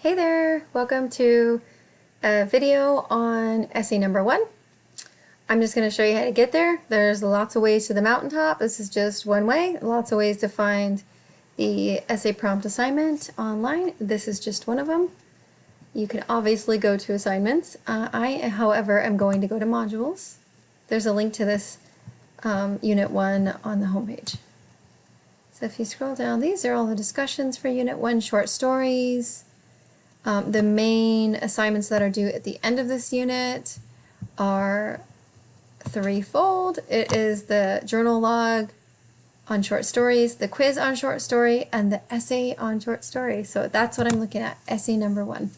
Hey there, welcome to a video on essay number 1. I'm just going to show you how to get there. There's lots of ways to the mountaintop. This is just one way. Lots of ways to find the essay prompt assignment online. This is just one of them. You can obviously go to assignments. I, however, am going to go to modules. There's a link to this Unit 1 on the homepage. So if you scroll down, these are all the discussions for Unit 1, short stories. The main assignments that are due at the end of this unit are threefold. It is the journal log on short stories, the quiz on short story, and the essay on short story. So that's what I'm looking at, essay number 1.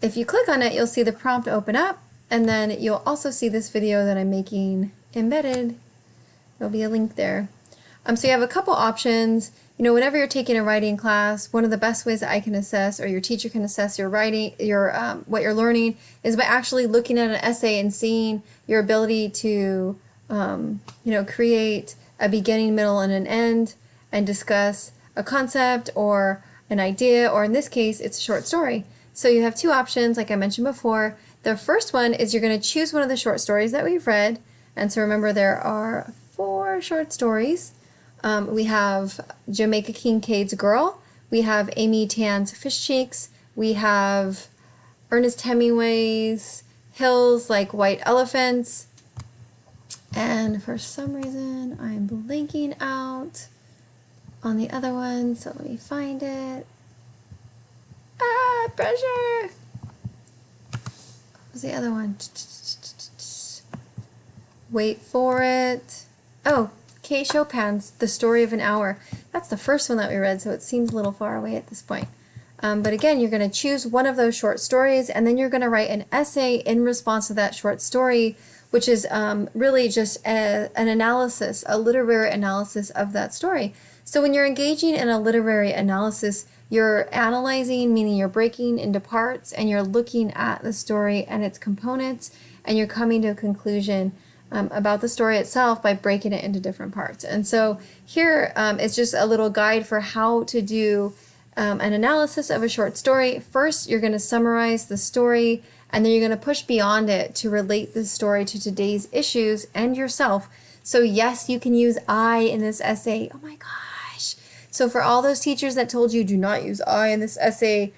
If you click on it, you'll see the prompt open up, and then you'll also see this video that I'm making embedded. There'll be a link there. So you have a couple options. You know, whenever you're taking a writing class, one of the best ways that I can assess, or your teacher can assess your writing, what you're learning, is by actually looking at an essay and seeing your ability to, create a beginning, middle, and an end, and discuss a concept or an idea, or in this case, it's a short story. So you have two options, like I mentioned before. The first one is you're going to choose one of the short stories that we've read, and so remember there are 4 short stories. We have Jamaica Kincaid's Girl, we have Amy Tan's Fish Cheeks, we have Ernest Hemingway's Hills Like White Elephants, and for some reason I'm blanking out on the other one, so let me find it. Pressure! What was the other one? Wait for it. Oh, Kate Chopin's The Story of an Hour. That's the first one that we read, so it seems a little far away at this point. But again, you're going to choose one of those short stories, and then you're going to write an essay in response to that short story, which is really just an analysis, a literary analysis of that story. So when you're engaging in a literary analysis, you're analyzing, meaning you're breaking into parts, and you're looking at the story and its components, and you're coming to a conclusion about the story itself by breaking it into different parts. And so here is just a little guide for how to do an analysis of a short story. First, you're going to summarize the story, and then you're going to push beyond it to relate the story to today's issues and yourself. So yes, you can use I in this essay. Oh my gosh. So for all those teachers that told you do not use I in this essay,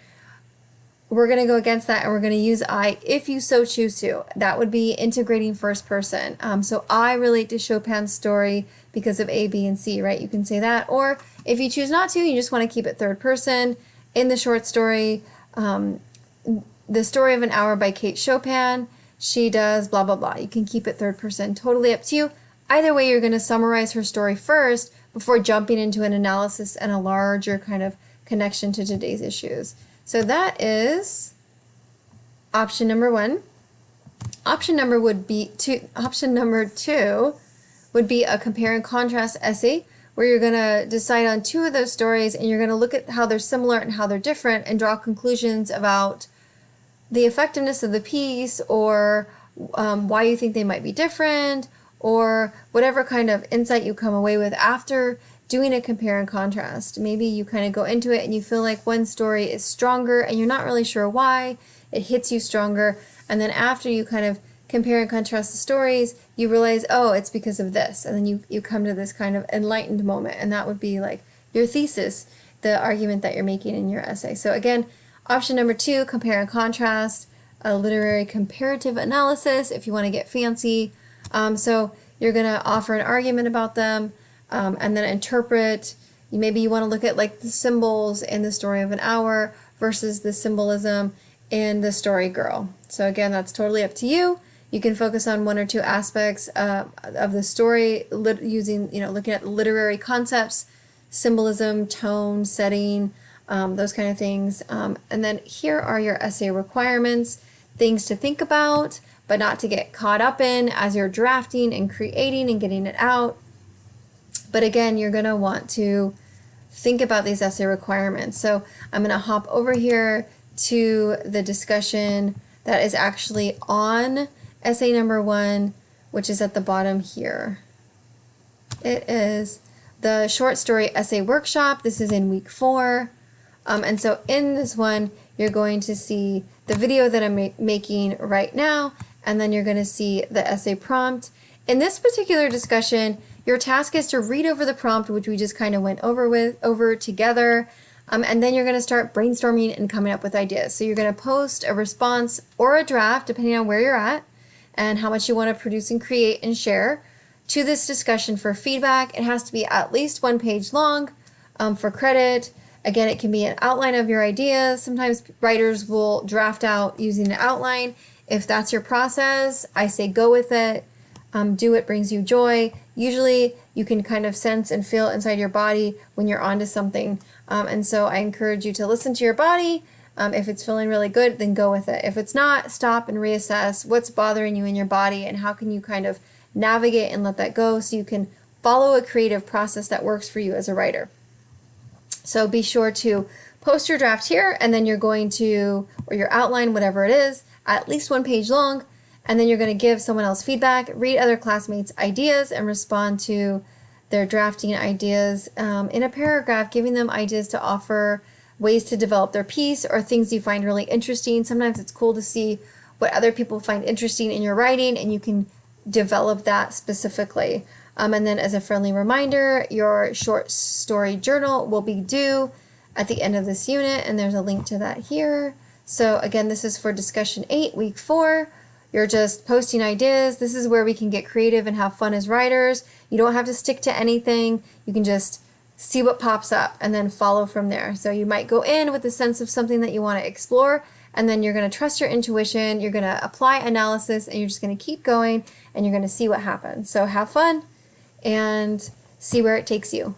we're going to go against that, and we're going to use I if you so choose to. That would be integrating first person. So I relate to Chopin's story because of A, B, and C, right? You can say that. Or if you choose not to, you just want to keep it third person. In the short story, The Story of an Hour by Kate Chopin, she does blah, blah, blah. You can keep it third person. Totally up to you. Either way, you're going to summarize her story first before jumping into an analysis and a larger kind of connection to today's issues. So that is option number 1. Option number 2 would be a compare and contrast essay, where you're going to decide on 2 of those stories, and you're going to look at how they're similar and how they're different and draw conclusions about the effectiveness of the piece, or why you think they might be different, or whatever kind of insight you come away with after doing a compare and contrast. Maybe you kind of go into it and you feel like one story is stronger and you're not really sure why. It hits you stronger, and then after you kind of compare and contrast the stories, you realize, oh, it's because of this, and then you come to this kind of enlightened moment, and that would be like your thesis, the argument that you're making in your essay. So again, option number 2, compare and contrast, a literary comparative analysis if you want to get fancy. So you're going to offer an argument about them, and then interpret. Maybe you want to look at like the symbols in The Story of an Hour versus the symbolism in The Story Girl. So again, that's totally up to you. You can focus on 1 or 2 aspects of the story, looking at literary concepts, symbolism, tone, setting, those kind of things. And then here are your essay requirements, things to think about, but not to get caught up in as you're drafting and creating and getting it out. But again, you're going to want to think about these essay requirements. So I'm going to hop over here to the discussion that is actually on essay number 1, which is at the bottom here. It is the short story essay workshop. This is in week 4. And so in this one, you're going to see the video that I'm making right now, and then you're going to see the essay prompt. In this particular discussion, your task is to read over the prompt, which we just kind of went over together, and then you're going to start brainstorming and coming up with ideas. So you're going to post a response or a draft, depending on where you're at and how much you want to produce and create and share, to this discussion for feedback. It has to be at least 1 page long for credit. Again, it can be an outline of your ideas. Sometimes writers will draft out using an outline. If that's your process, I say go with it. Do what brings you joy. Usually you can kind of sense and feel inside your body when you're onto something. And so I encourage you to listen to your body. If it's feeling really good, then go with it. If it's not, stop and reassess what's bothering you in your body and how can you kind of navigate and let that go so you can follow a creative process that works for you as a writer. So be sure to post your draft here, and then you're going to, or your outline, whatever it is, at least 1 page long, and then you're going to give someone else feedback, read other classmates' ideas, and respond to their drafting ideas in a paragraph, giving them ideas to offer, ways to develop their piece, or things you find really interesting. Sometimes it's cool to see what other people find interesting in your writing, and you can develop that specifically. And then as a friendly reminder, your short story journal will be due at the end of this unit, and there's a link to that here. So again, this is for discussion 8, week 4. You're just posting ideas. This is where we can get creative and have fun as writers. You don't have to stick to anything. You can just see what pops up and then follow from there. So you might go in with a sense of something that you want to explore, and then you're going to trust your intuition. You're going to apply analysis, and you're just going to keep going, and you're going to see what happens. So have fun and see where it takes you.